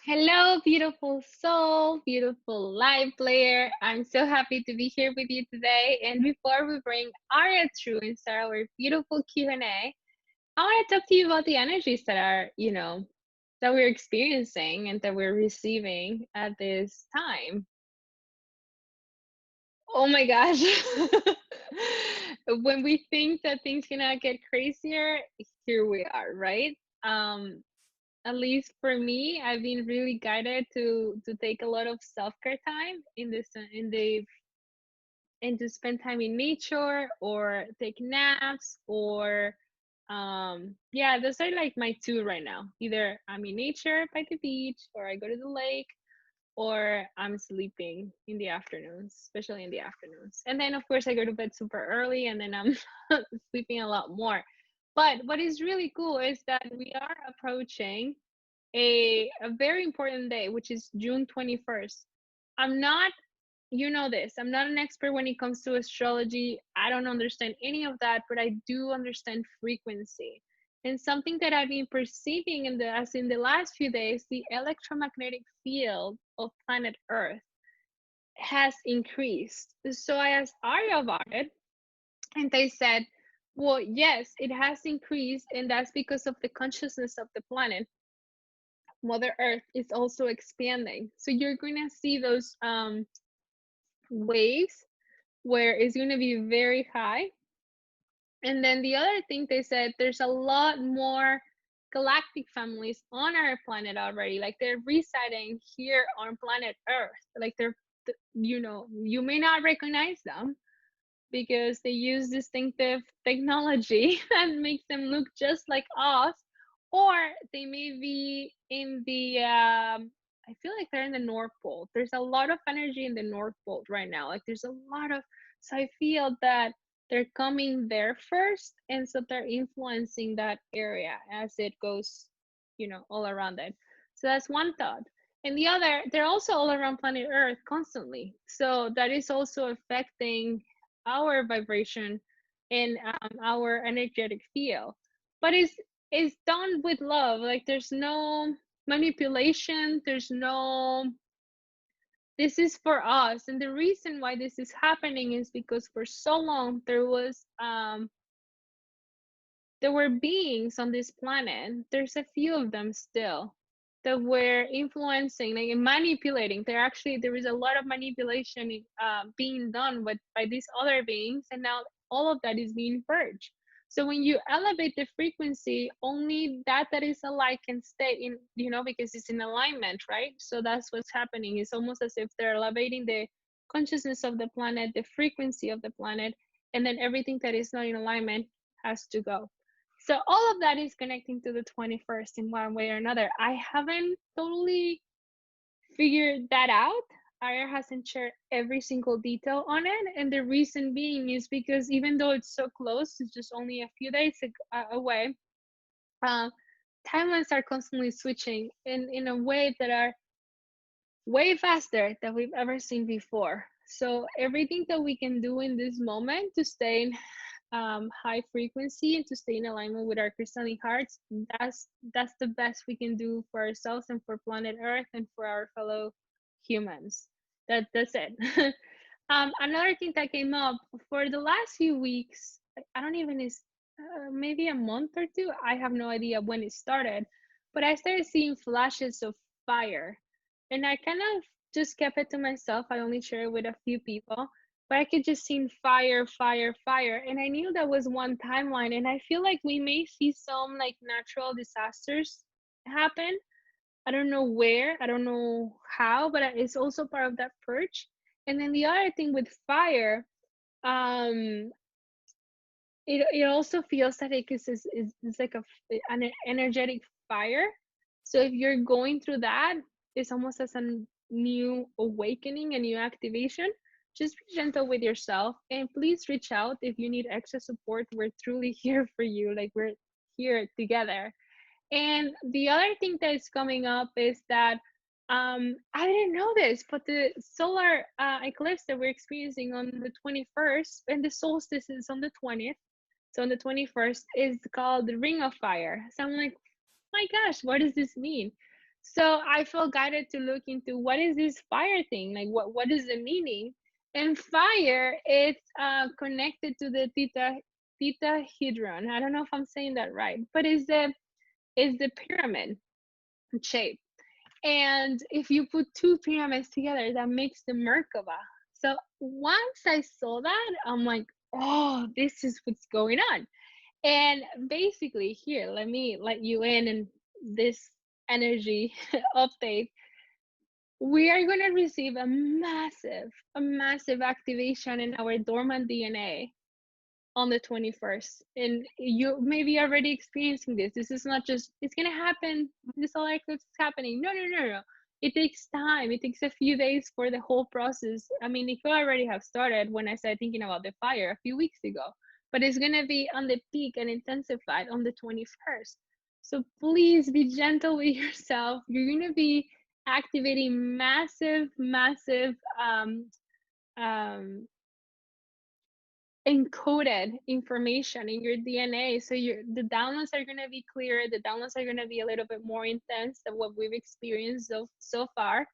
Hello, beautiful soul, beautiful live player. I'm so happy to be here with you today. And before we bring Arya through and start our beautiful Q&A, I want to talk to you about the energies that are, that we're experiencing and that we're receiving at this time. Oh my gosh. When we think that things cannot get crazier, here we are, right? Um, at least for me, I've been really guided to take a lot of self-care time in the and to spend time in nature or take naps or yeah, those are like my two right now. Either I'm in nature by the beach or I go to the lake or I'm sleeping in the afternoons, especially in the afternoons. And then of course I go to bed super early and then I'm sleeping a lot more. But what is really cool is that we are approaching a very important day, which is June 21st. I'm not, you know this, I'm not an expert when it comes to astrology. I don't understand any of that, but I do understand frequency. And something that I've been perceiving as in the last few days, the electromagnetic field of planet Earth has increased. So I asked Arya about it, and they said, well, yes, it has increased, and that's because of the consciousness of the planet. Mother Earth is also expanding. So you're going to see those waves where it's going to be very high. And then the other thing they said, there's a lot more galactic families on our planet already. Like they're residing here on planet Earth. Like you may not recognize them because they use distinctive technology that makes them look just like us, or they may be in the I feel like they're in the North Pole. There's a lot of energy in the North Pole right now. Like there's a lot of, so I feel that they're coming there first, and so they're influencing that area as it goes, all around it. So that's one thought. And the other, they're also all around planet Earth constantly. So that is also affecting our vibration and our energetic field. But it's done with love. Like there's no manipulation. There's no. This is for us, and the reason why this is happening is because for so long there were beings on this planet. There's a few of them still that were influencing, like manipulating. There is a lot of manipulation being done by these other beings, and now all of that is being purged. So when you elevate the frequency, only that is alike can stay in, because it's in alignment, right? So that's what's happening. It's almost as if they're elevating the consciousness of the planet, the frequency of the planet, and then everything that is not in alignment has to go. So all of that is connecting to the 21st in one way or another. I haven't totally figured that out. Arya hasn't shared every single detail on it. And the reason being is because even though it's so close, it's just only a few days away, uh, timelines are constantly switching in a way that are way faster than we've ever seen before. So everything that we can do in this moment to stay in high frequency and to stay in alignment with our crystalline hearts, that's the best we can do for ourselves and for planet Earth and for our fellow humans. That's it. Another thing that came up for the last few weeks, I don't even is maybe a month or two. I have no idea when it started, but I started seeing flashes of fire, and I kind of just kept it to myself. I only share it with a few people, but I could just see fire, fire, fire. And I knew that was one timeline. And I feel like we may see some like natural disasters happen. I don't know where, I don't know how, but it's also part of that purge. And then the other thing with fire, um, it also feels that it's like an energetic fire. So if you're going through that, it's almost as a new awakening, a new activation. Just be gentle with yourself, and please reach out if you need extra support. We're truly here for you. Like we're here together. And the other thing that is coming up is that I didn't know this, but the solar eclipse that we're experiencing on the 21st, and the solstice is on the 20th. So on the 21st is called the Ring of Fire. So I'm like, my gosh, what does this mean? So I felt guided to look into what is this fire thing? Like what is the meaning? And fire, it's connected to the theta I don't know if I'm saying that right, but is the pyramid shape. And if you put two pyramids together, that makes the Merkaba. So once I saw that, I'm like, oh, this is what's going on. And basically, here, let me let you in and this energy update. We are going to receive a massive activation in our dormant DNA on the 21st. And you may be already experiencing this. This is not just, it's going to happen, this solar eclipse is happening. No, no, no, no. It takes time. It takes a few days for the whole process. I mean, it could already have started when I started thinking about the fire a few weeks ago, but it's going to be on the peak and intensified on the 21st. So please be gentle with yourself. You're going to be activating massive um, encoded information in your DNA. So the downloads are going to be clearer. The downloads are going to be a little bit more intense than what we've experienced so far.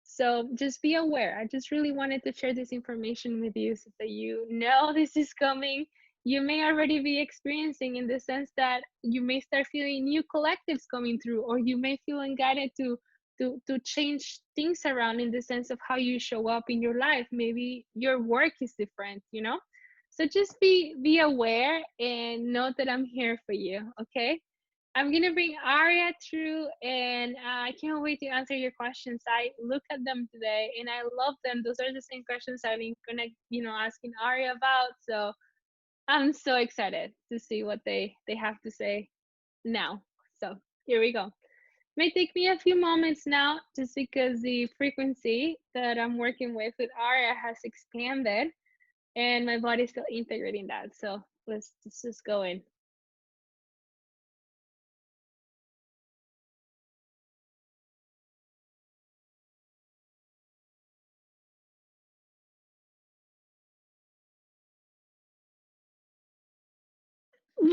So just be aware. I just really wanted to share this information with you so that you know this is coming. You may already be experiencing, in the sense that you may start feeling new collectives coming through, or you may feel guided to change things around in the sense of how you show up in your life. Maybe your work is different. So just be aware and know that I'm here for you. Okay. I'm gonna bring Arya through, and I can't wait to answer your questions. I look at them today, and I love them. Those are the same questions I've been asking Arya about. So I'm so excited to see what they have to say now. So here we go. May take me a few moments now, just because the frequency that I'm working with Arya has expanded, and my body's still integrating that. So let's just go in.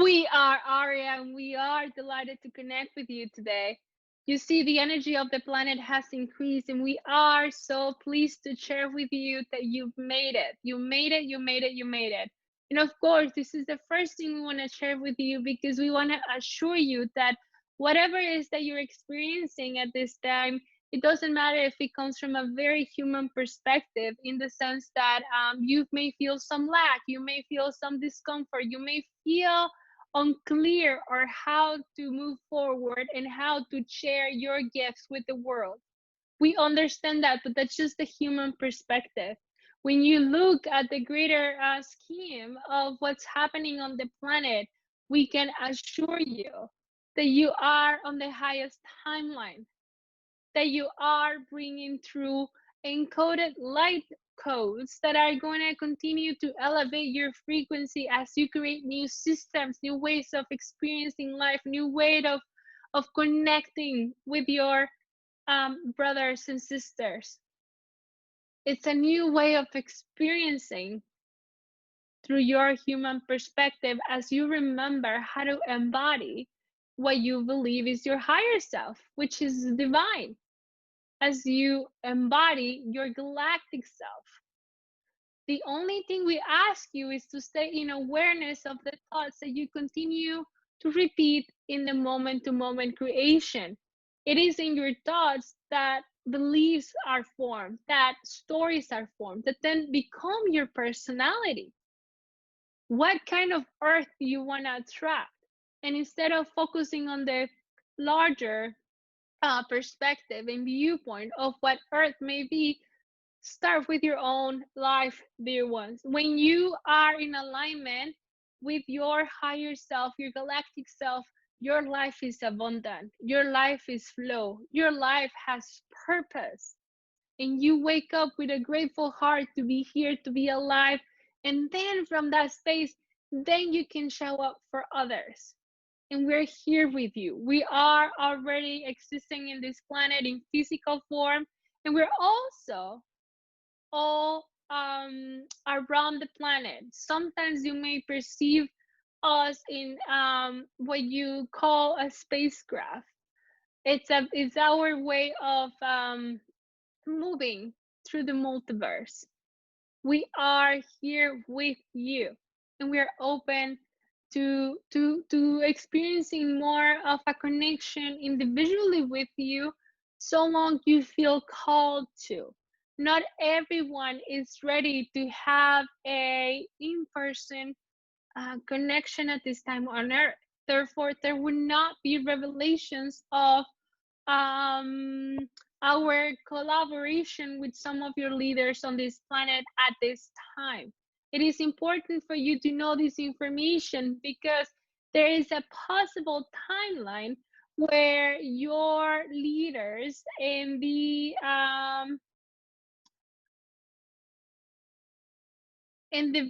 We are Arya, and we are delighted to connect with you today. You see, the energy of the planet has increased, and we are so pleased to share with you that you've made it. You made it, you made it, you made it. And of course, this is the first thing we want to share with you, because we want to assure you that whatever it is that you're experiencing at this time, it doesn't matter if it comes from a very human perspective, in the sense that you may feel some lack, you may feel some discomfort, you may feel unclear or how to move forward and how to share your gifts with the world. We understand that, but that's just the human perspective. When you look at the greater scheme of what's happening on the planet, we can assure you that you are on the highest timeline, that you are bringing through encoded light codes that are going to continue to elevate your frequency as you create new systems, new ways of experiencing life, new way of connecting with your brothers and sisters. It's a new way of experiencing through your human perspective, as you remember how to embody what you believe is your higher self, which is divine, as you embody your galactic self. The only thing we ask you is to stay in awareness of the thoughts that you continue to repeat in the moment to moment creation. It is in your thoughts that beliefs are formed, that stories are formed, that then become your personality. What kind of earth do you want to attract? And instead of focusing on the larger perspective and viewpoint of what earth may be, start with your own life, dear ones. When you are in alignment with your higher self, your galactic self, your life is abundant, your life is flow, your life has purpose, and you wake up with a grateful heart to be here, to be alive. And then from that space, then you can show up for others. And we're here with you. We are already existing in this planet in physical form, and we're also all around the planet. Sometimes you may perceive us in what you call a spacecraft. It's our way of moving through the multiverse. We are here with you, and we are open to experiencing more of a connection individually with you, so long you feel called to. Not everyone is ready to have a in-person connection at this time on earth. Therefore, there would not be revelations of um, our collaboration with some of your leaders on this planet at this time. It is important for you to know this information because there is a possible timeline where your leaders and the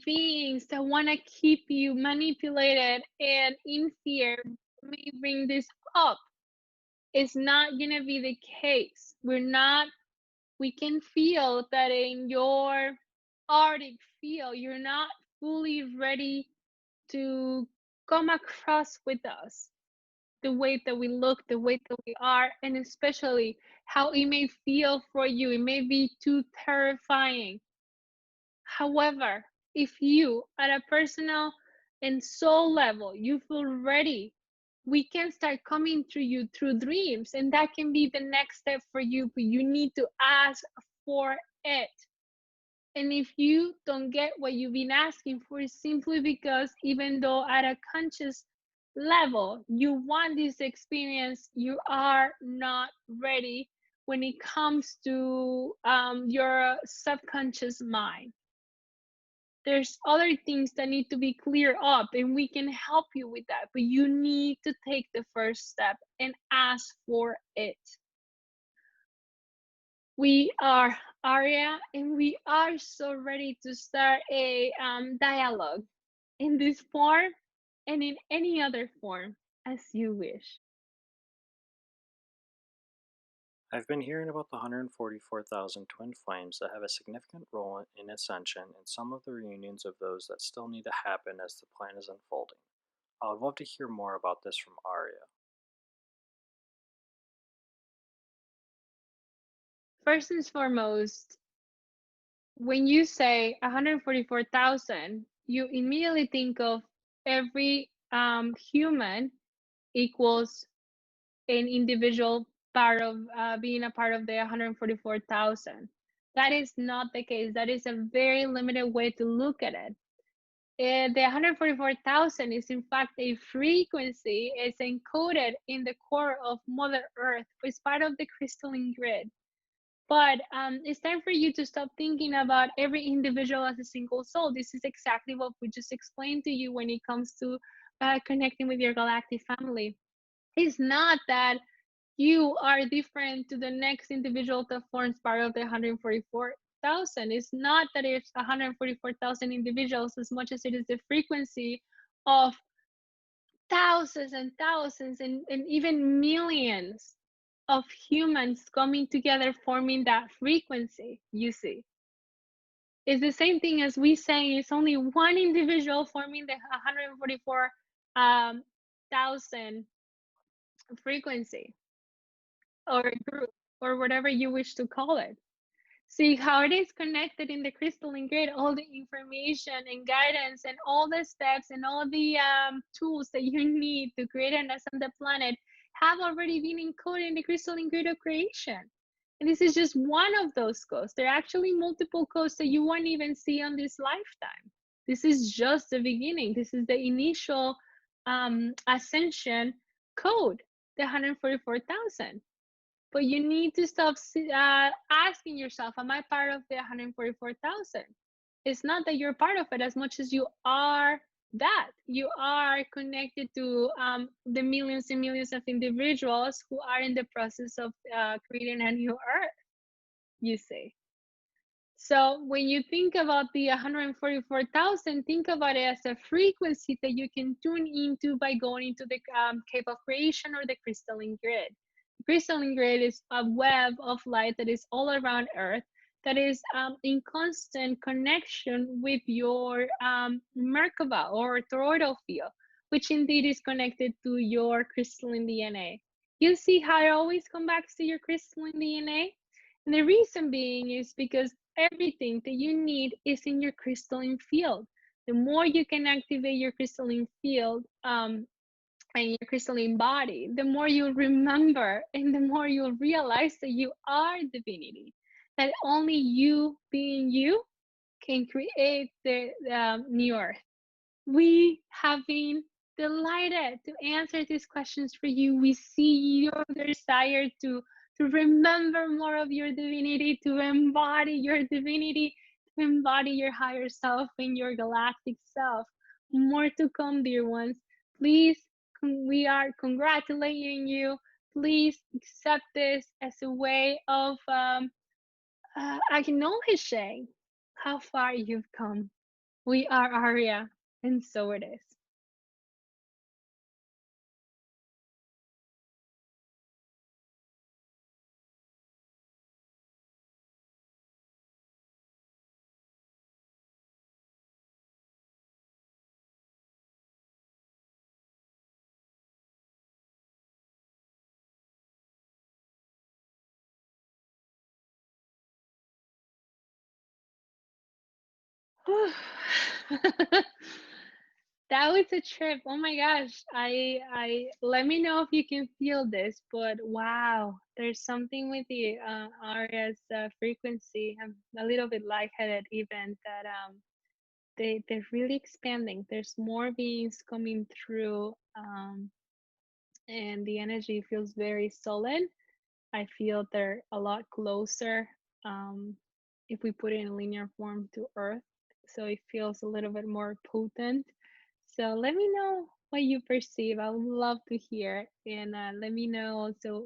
beings that want to keep you manipulated and in fear may bring this up. It's not going to be the case. We can feel that in your Arctic field, you're not fully ready to come across with us. The way that we look, the way that we are, and especially how it may feel for you. It may be too terrifying. However, if you, at a personal and soul level, you feel ready, we can start coming to you through dreams, and that can be the next step for you, but you need to ask for it. And if you don't get what you've been asking for, it's simply because even though at a conscious level you want this experience, you are not ready when it comes to your subconscious mind. There's other things that need to be cleared up, and we can help you with that, but you need to take the first step and ask for it. We are Arya, and we are so ready to start a dialogue in this form and in any other form as you wish. I've been hearing about the 144,000 twin flames that have a significant role in ascension and some of the reunions of those that still need to happen as the plan is unfolding. I would love to hear more about this from Arya. First and foremost, when you say 144,000, you immediately think of every human equals an individual part of being a part of the 144,000. That is not the case. That is a very limited way to look at it. The 144,000 is in fact a frequency. It's encoded in the core of Mother Earth. It's part of the crystalline grid. But it's time for you to stop thinking about every individual as a single soul. This is exactly what we just explained to you when it comes to connecting with your galactic family. It's not that you are different to the next individual that forms part of the 144,000. It's not that it's 144,000 individuals as much as it is the frequency of thousands and thousands and even millions of humans coming together forming that frequency, you see. It's the same thing as we say it's only one individual forming the 144,000 frequency or group or whatever you wish to call it. See how it is connected in the crystalline grid, all the information and guidance and all the steps and all the tools that you need to create an ascended planet have already been encoded in the crystalline grid of creation. And this is just one of those codes. There are actually multiple codes that you won't even see on this lifetime. This is just the beginning. This is the initial ascension code, the 144,000. But you need to stop asking yourself, am I part of the 144,000? It's not that you're part of it as much as you are that. You are connected to the millions and millions of individuals who are in the process of creating a new earth, you see. So when you think about the 144,000, think about it as a frequency that you can tune into by going into the cave of creation or the crystalline grid. The crystalline grid is a web of light that is all around Earth, that is in constant connection with your Merkaba or toroidal field, which indeed is connected to your crystalline DNA. You see how it always comes back to your crystalline DNA? And the reason being is because everything that you need is in your crystalline field. The more you can activate your crystalline field, and your crystalline body, the more you'll remember and the more you'll realize that you are divinity. That only you being you can create the new earth. We have been delighted to answer these questions for you. We see your desire to remember more of your divinity, to embody your divinity, to embody your higher self and your galactic self. More to come, dear ones. Please, we are congratulating you. Please accept this as a way of acknowledging how far you've come. We are Arya, and so it is. That was a trip. Oh my gosh. I let me know if you can feel this, but wow, there's something with the Arya's frequency. I'm a little bit lightheaded even that they're really expanding. There's more beings coming through, and the energy feels very solid. I feel they're a lot closer, um, if we put it in linear form, to Earth. So it feels a little bit more potent. So let me know what you perceive. I would love to hear. And let me know also,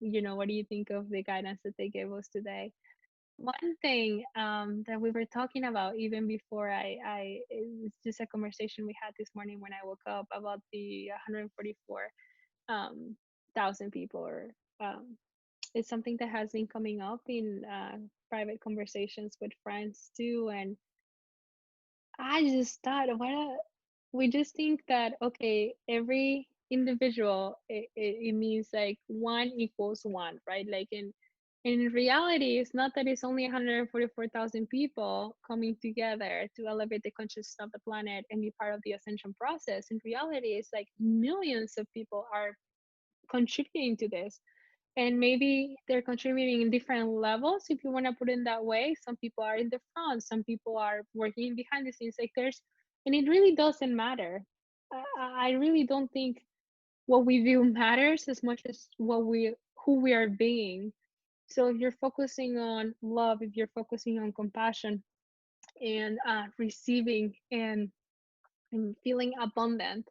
what do you think of the guidance that they gave us today? One thing that we were talking about even before it's just a conversation we had this morning when I woke up about the 144 thousand people, or it's something that has been coming up in private conversations with friends too. And I just thought, we just think that, okay, every individual, it means like one equals one, right? Like in reality, it's not that it's only 144,000 people coming together to elevate the consciousness of the planet and be part of the ascension process. In reality, it's like millions of people are contributing to this, and maybe they're contributing in different levels, if you want to put it in that way. Some people are in the front, some people are working behind the scenes, like there's and it really doesn't matter. I really don't think what we do matters as much as what we who we are being. So if you're focusing on love, if you're focusing on compassion and receiving and feeling abundant,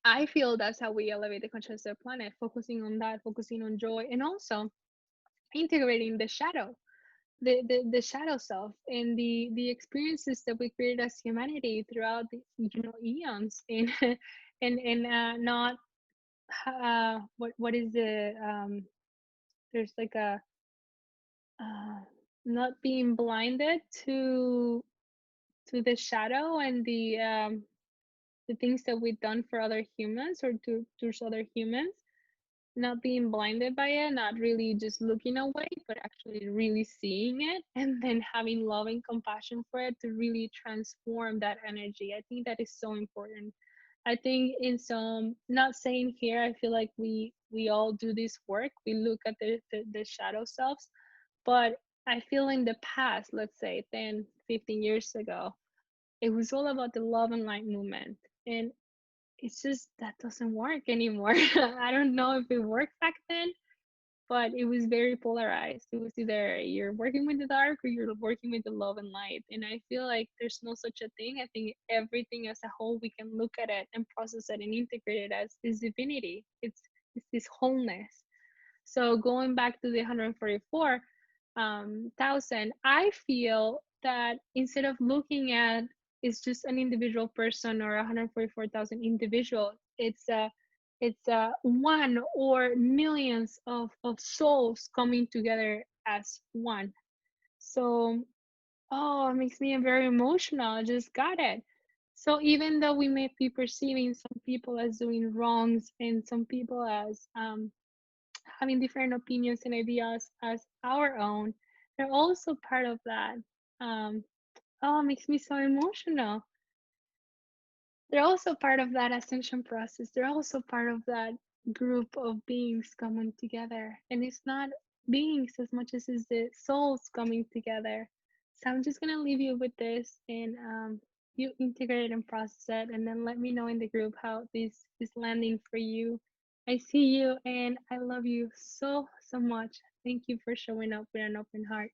I feel that's how we elevate the consciousness of the planet, focusing on that, focusing on joy, and also integrating the shadow, the shadow self, and the experiences that we created as humanity throughout the eons, and and not what is the there's like a uh, not being blinded to the shadow and the things that we've done for other humans, or to towards other humans, not being blinded by it, not really just looking away, but actually really seeing it, and then having love and compassion for it to really transform that energy. I think that is so important. I think in some, not saying here, I feel like we all do this work. We look at the shadow selves, but I feel in the past, let's say 10, 15 years ago, it was all about the love and light movement. And it's just that doesn't work anymore. I don't know if it worked back then, but it was very polarized. It was either you're working with the dark or you're working with the love and light. And I feel like there's no such a thing. I think everything as a whole, we can look at it and process it and integrate it as this divinity. It's this wholeness. So going back to the 144 thousand, I feel that instead of looking at it's just an individual person or 144,000 individual, it's one or millions of souls coming together as one. So, oh, it makes me very emotional. I just got it. So even though we may be perceiving some people as doing wrongs and some people as having different opinions and ideas as our own, they're also part of that. Um, oh, it makes me so emotional. They're also part of that ascension process. They're also part of that group of beings coming together. And it's not beings as much as it's the souls coming together. So I'm just gonna leave you with this and you integrate and process it and then let me know in the group how this is landing for you. I see you and I love you so much. Thank you for showing up with an open heart.